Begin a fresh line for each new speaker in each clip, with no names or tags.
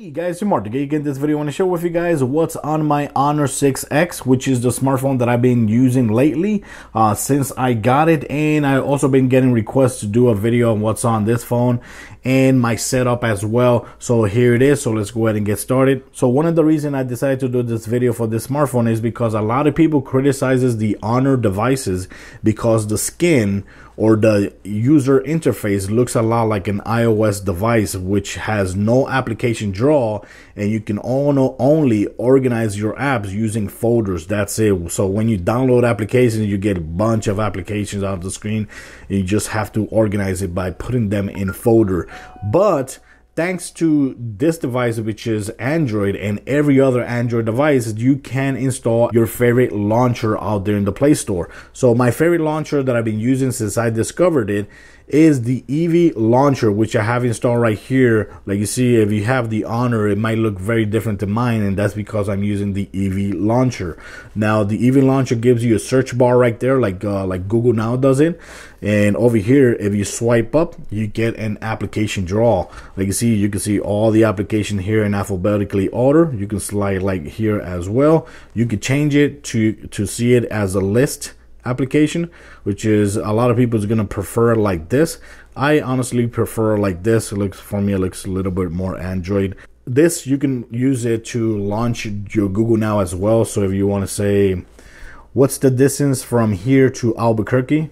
Hey guys, it's Mark. Again, in this video I want to share with you guys what's on my Honor 6X, which is the smartphone that I've been using lately since I got it. And I've also been getting requests to do a video on what's on this phone and my setup as well. So here it is. So let's go ahead and get started. So one of the reasons I decided to do this video for this smartphone is because a lot of people criticizes the Honor devices because the skin or the user interface looks a lot like an iOS device, which has no application drawer, and you can only organize your apps using folders. That's it. So when you download applications, you get a bunch of applications out of the screen, and you just have to organize it by putting them in folder. But thanks to this device, which is Android, and every other Android device, you can install your favorite launcher out there in the Play Store. So my favorite launcher that I've been using since I discovered it is the Eevee launcher, which I have installed right here. Like you see, if you have the Honor, it might look very different to mine, and that's because I'm using the Eevee launcher. Now the Eevee launcher gives you a search bar right there, like Google Now does it. And over here, if you swipe up, you get an application drawer. Like you can see all the application here in alphabetically order. You can slide like here as well. You can change it to see it as a list application, which is a lot of people is going to prefer like this. I honestly prefer like this. It looks, for me, it looks a little bit more Android. This, you can use it to launch your Google Now as well. So if you want to say, what's the distance from here to Albuquerque?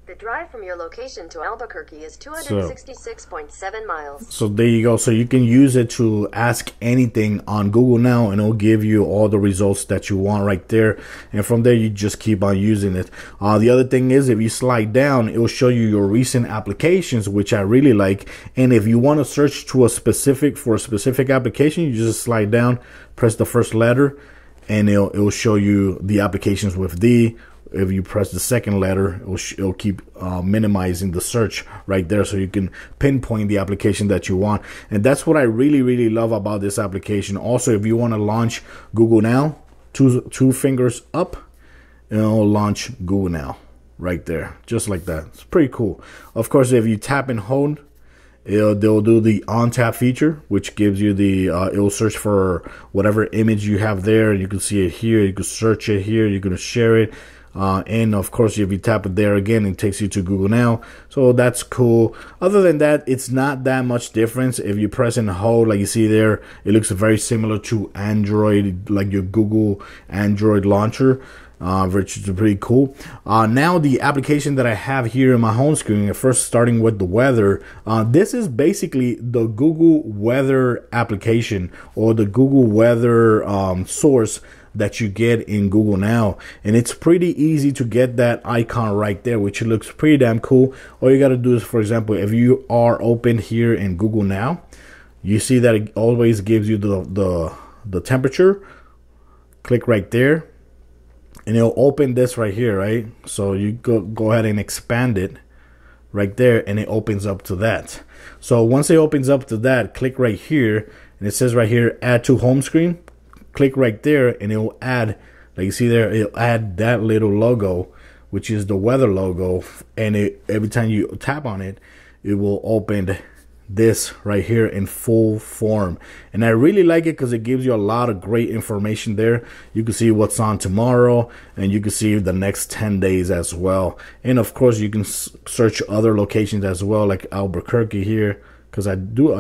The drive from your location to Albuquerque is 266.7 miles.
So there you go. So you can use it to ask anything on Google Now, and it'll give you all the results that you want right there. And from there, you just keep on using it. The other thing is, if you slide down, it will show you your recent applications, which I really like. And if you want to search to a specific application, you just slide down, press the first letter, and it'll show you the applications with D. If you press the second letter, it'll keep minimizing the search right there, so you can pinpoint the application that you want. And that's what I really love about this application. Also, if you want to launch Google Now, two fingers up, and it'll launch Google Now right there, just like that. It's pretty cool. Of course, if you tap and hold, they'll do the on tap feature, which gives you the it'll search for whatever image you have there. You can see it here, you can search it here, you can share it. And of course, if you tap it there again, it takes you to Google Now. So that's cool. Other than that, it's not that much difference. If you press and hold, like you see there, it looks very similar to Android, like your Google Android launcher, which is pretty cool. Now the application that I have here in my home screen, first starting with the weather, this is basically the Google Weather application, or the Google Weather source that you get in Google Now. And it's pretty easy to get that icon right there, which looks pretty damn cool. All you got to do is, for example, if you are open here in Google Now, you see that it always gives you the temperature. Click right there, and it'll open this right here, right? So you go ahead and expand it right there, and it opens up to that. So once it opens up to that, click right here, and it says right here, add to home screen. Click right there, and it will add, like you see there, it'll add that little logo, which is the weather logo. And every time you tap on it, it will open this right here in full form. And I really like it because it gives you a lot of great information there. You can see what's on tomorrow, and you can see the next 10 days as well. And of course, you can search other locations as well, like Albuquerque here, because I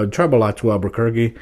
travel a lot to Albuquerque.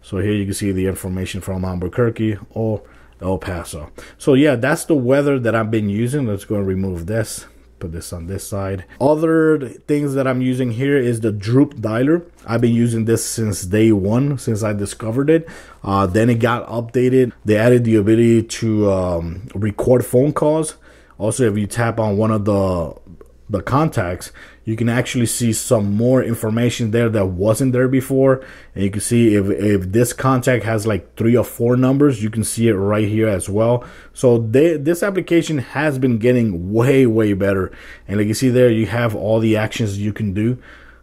So here you can see the information from Albuquerque or El Paso. So yeah, that's the weather that I've been using. Let's go and remove this. Put this on this side. Other things that I'm using here is the Droop Dialer. I've been using this since day one, since I discovered it. Then it got updated. They added the ability to record phone calls. Also, if you tap on one of the contacts, you can actually see some more information there that wasn't there before. And you can see if this contact has like 3 or 4 numbers, you can see it right here as well. So this application has been getting way better. And like you see there, you have all the actions you can do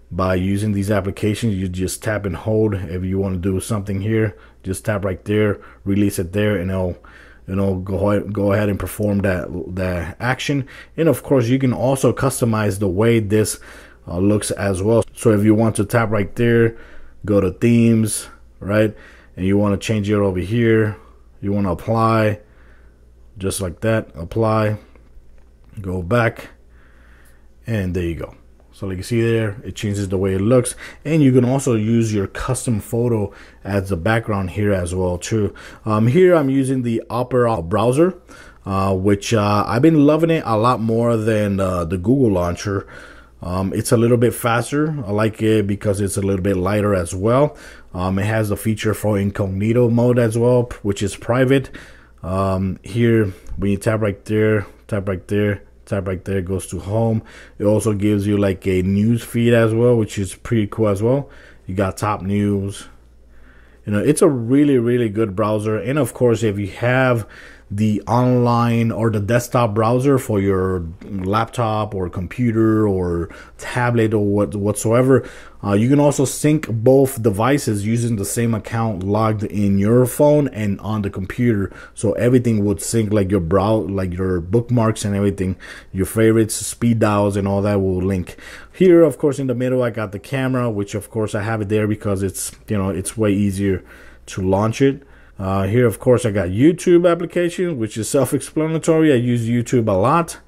by using these applications. You just tap and hold. If you want to do something here, just tap right there, release it there, and it'll go ahead and perform that action. And of course, you can also customize the way this looks as well. So if you want to tap right there go to themes, right? And you want to change it over here. You want to apply, just like that, apply, go back, and there you go. So like you see there, it changes the way it looks. And you can also use your custom photo as the background here as well too. Here I'm using the Opera browser, which I've been loving it a lot more than the Google launcher. It's a little bit faster. I like it because it's a little bit lighter as well. It has a feature for incognito mode as well, which is private. Here, when you tap right there, tap right there, tap right there, it goes to home. It also gives you like a news feed as well, which is pretty cool as well. You got top news. You know, it's a really, really good browser. And of course, if you have the online or the desktop browser for your laptop or computer or tablet or whatsoever, you can also sync both devices using the same account logged in your phone and on the computer. So everything would sync, like your like your bookmarks and everything, your favorites, speed dials, and all that will link. Here, of course, in the middle, I got the camera, which of course I have it there because it's, you know, it's way easier to launch it. Here, of course, I got YouTube application, which is self-explanatory. I use YouTube a lot.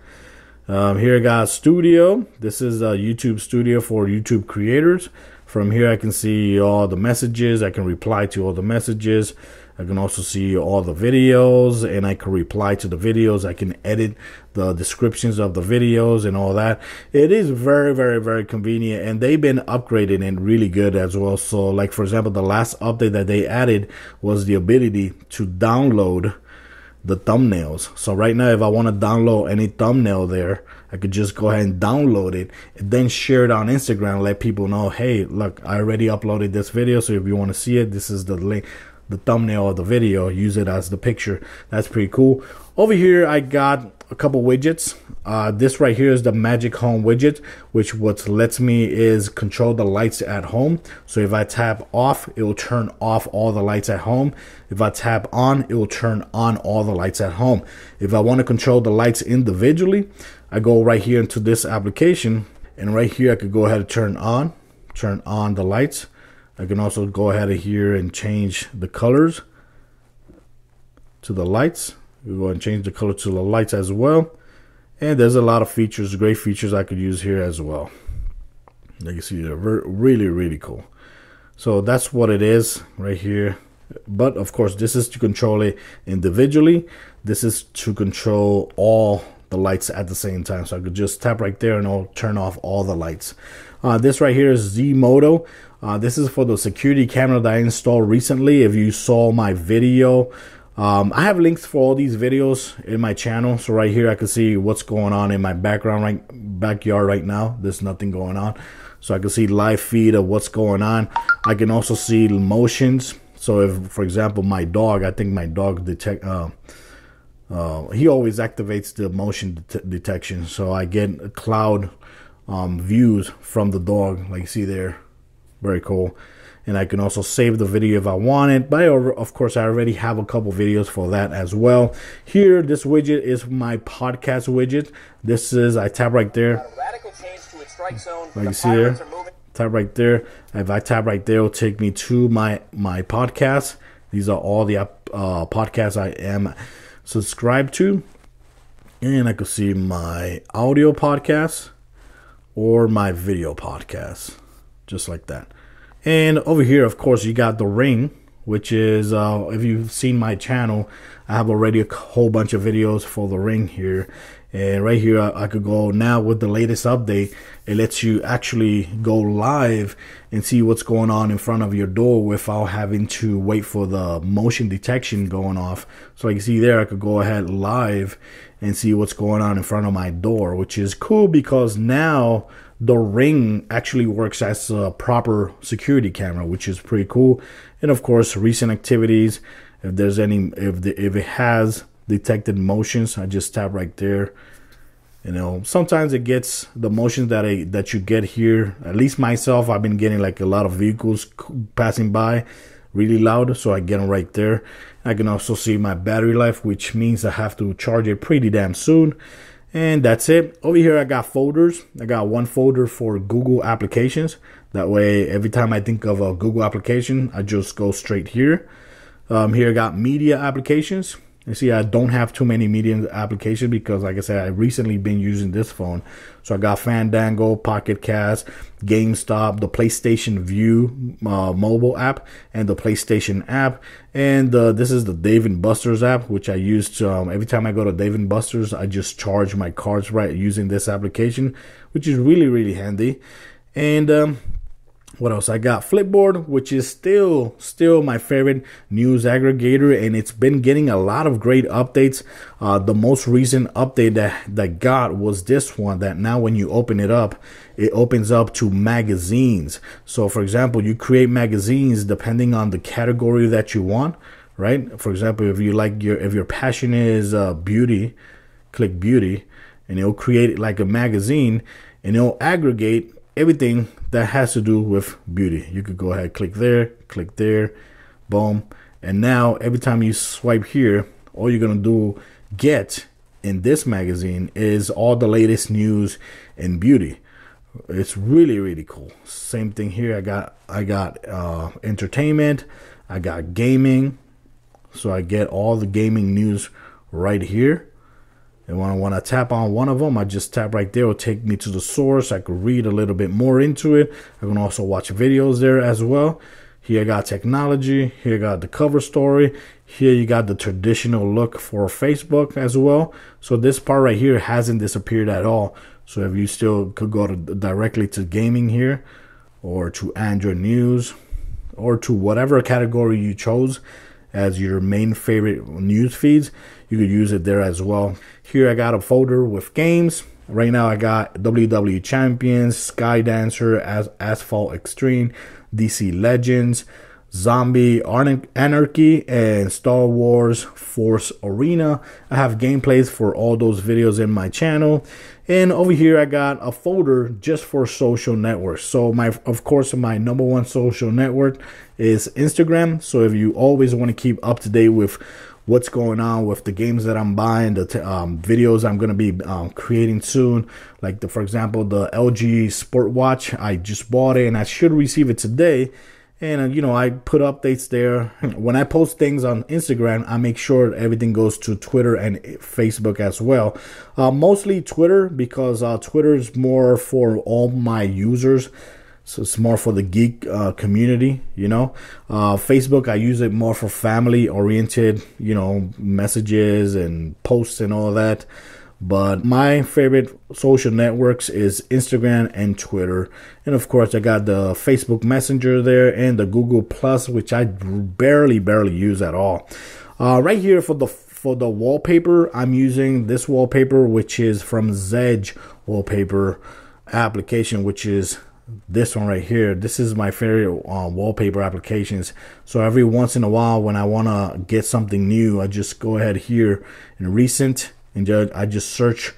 Here I got Studio. This is a YouTube Studio for YouTube creators. From here, I can see all the messages. I can reply to all the messages. I can also see all the videos, and I can reply to the videos. I can edit the descriptions of the videos and all that. It is very, very, very convenient, and they've been upgraded and really good as well. So like, for example, the last update that they added was the ability to download the thumbnails. So right now, if I want to download any thumbnail there, I could just go ahead and download it and then share it on Instagram, let people know, hey, look, I already uploaded this video, so if you want to see it, this is the link, the thumbnail of the video, use it as the picture. That's pretty cool. Over here, I got a couple widgets. This right here is the Magic Home widget, which what lets me is control the lights at home. So if I tap off, it will turn off all the lights at home. If I tap on, it will turn on all the lights at home. If I want to control the lights individually, I go right here into this application, and right here I could go ahead and turn on the lights. I can also go ahead here and change the colors to the lights. We go ahead and change the color to the lights as well. And there's a lot of features, great features I could use here as well. You can see they're really, really cool. So that's what it is right here. But of course, this is to control it individually. This is to control all the lights at the same time. So I could just tap right there and I'll turn off all the lights. This right here is Zmodo. This is for the security camera that I installed recently. If you saw my video, I have links for all these videos in my channel. So right here I can see what's going on in my backyard right now. There's nothing going on. So I can see live feed of what's going on. I can also see motions. So if, for example, my dog, I think my dog detect he always activates the motion detection. So I get cloud views from the dog, like you see there. Very cool. And I can also save the video if I want it. But of course, I already have a couple videos for that as well. Here, this widget is my podcast widget. This is, I tap right there. Like you see there. Tap right there. If I tap right there, it'll take me to my podcasts. These are all the podcasts I am subscribed to. And I can see my audio podcasts or my video podcasts. Just like that. And over here, of course, you got the Ring, which is, if you've seen my channel, I have already a whole bunch of videos for the Ring here. And right here, I could go now with the latest update. It lets you actually go live and see what's going on in front of your door without having to wait for the motion detection going off. So like you see there, I could go ahead live and see what's going on in front of my door, which is cool because now the Ring actually works as a proper security camera, which is pretty cool. And of course, recent activities, if there's any, if it has detected motions, I just tap right there. You know, sometimes it gets the motions that you get here. At least myself, I've been getting like a lot of vehicles passing by really loud, so I get them right there. I can also see my battery life, which means I have to charge it pretty damn soon. And that's it. Over here, I got folders. I got one folder for Google applications. That way, every time I think of a Google application, I just go straight here. Here I got media applications. You see, I don't have too many media applications because, like I said, I recently been using this phone. So I got Fandango, Pocket Cast, GameStop, the PlayStation View mobile app, and the PlayStation app. And this is the Dave & Buster's app, which I use to, every time I go to Dave & Buster's, I just charge my cards right using this application, which is really, really handy. And what else? I got Flipboard, which is still my favorite news aggregator, and it's been getting a lot of great updates. The most recent update that got was this one, that now when you open it up, it opens up to magazines. So for example, you create magazines depending on the category that you want, right? For example, if you like if your passion is beauty, click beauty, and it'll create it like a magazine, and it'll aggregate everything that has to do with beauty. You could go ahead, click there, boom. And now every time you swipe here, all you're going to get in this magazine is all the latest news in beauty. It's really, really cool. Same thing here. I got entertainment. I got gaming. So I get all the gaming news right here. And when I tap on one of them, I just tap right there. It'll take me to the source. I could read a little bit more into it. I can also watch videos there as well. Here I got technology. Here I got the cover story. Here you got the traditional look for Facebook as well. So this part right here hasn't disappeared at all. So if you still could go directly to gaming here, or to Android news, or to whatever category you chose as your main favorite news feeds, you could use it there as well. Here I got a folder with games. Right now I got WWE Champions, Sky Dancer, Asphalt Extreme, DC Legends, Zombie Anarchy, and Star Wars Force Arena. I have gameplays for all those videos in my channel. And over here I got a folder just for social networks. So of course my number one social network is Instagram. So if you always want to keep up to date with what's going on with the games that I'm buying, the videos I'm going to be creating soon, like for example the LG Sport Watch, I just bought it and I should receive it today. And, you know, I put updates there. When I post things on Instagram, I make sure everything goes to Twitter and Facebook as well. Mostly Twitter, because Twitter is more for all my users. So it's more for the geek community, you know. Facebook, I use it more for family-oriented, you know, messages and posts and all that. But my favorite social networks is Instagram and Twitter. And of course, I got the Facebook Messenger there and the Google Plus, which I barely use at all. Right here for the wallpaper, I'm using this wallpaper, which is from Zedge wallpaper application, which is this one right here. This is my favorite wallpaper applications. So every once in a while, when I want to get something new, I just go ahead here in recent, and I just search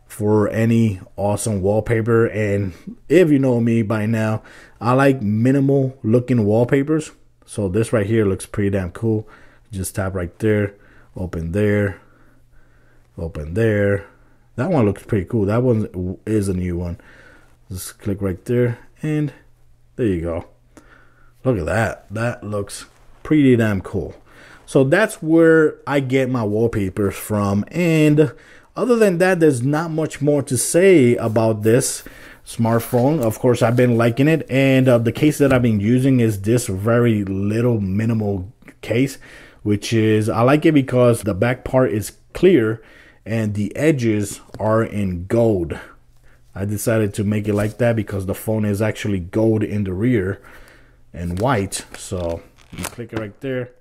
for any awesome wallpaper. And if you know me by now, I like minimal looking wallpapers. So this right here looks pretty damn cool. Just tap right there, open there, open there. That one looks pretty cool. That one is a new one. Just click right there, and there you go. Look at that. That looks pretty damn cool. So that's where I get my wallpapers from. And other than that, there's not much more to say about this smartphone. Of course, I've been liking it. And the case that I've been using is this very little minimal case, which is, I like it because the back part is clear and the edges are in gold. I decided to make it like that because the phone is actually gold in the rear and white. So you click it right there.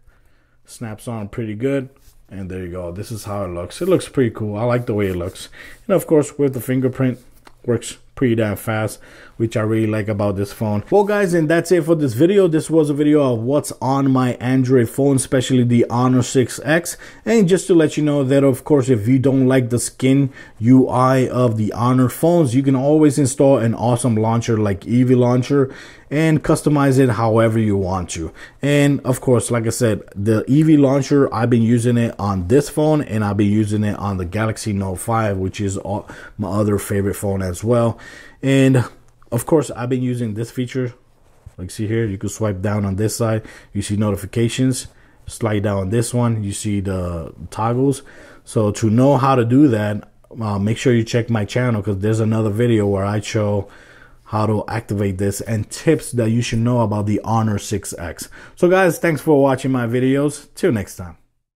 Snaps on pretty good, and there you go. This is how it looks. It looks pretty cool. I like the way it looks. And of course, with the fingerprint, works pretty damn fast, which I really like about this phone. Well guys, and that's it for this video. This was a video of what's on my Android phone, especially the Honor 6X. And just to let you know that, of course, if you don't like the skin UI of the Honor phones, you can always install an awesome launcher like Eevee Launcher and customize it however you want to. And of course, like I said, the Eevee Launcher, I've been using it on this phone, and I've been using it on the Galaxy Note 5, which is my other favorite phone as well. And of course, I've been using this feature Like see here, you can swipe down on this side, you see notifications. Slide down on this one, you see the toggles. So to know how to do that, make sure you check my channel, because there's another video where I show how to activate this and tips that you should know about the Honor 6X. So guys, thanks for watching my videos. Till next time.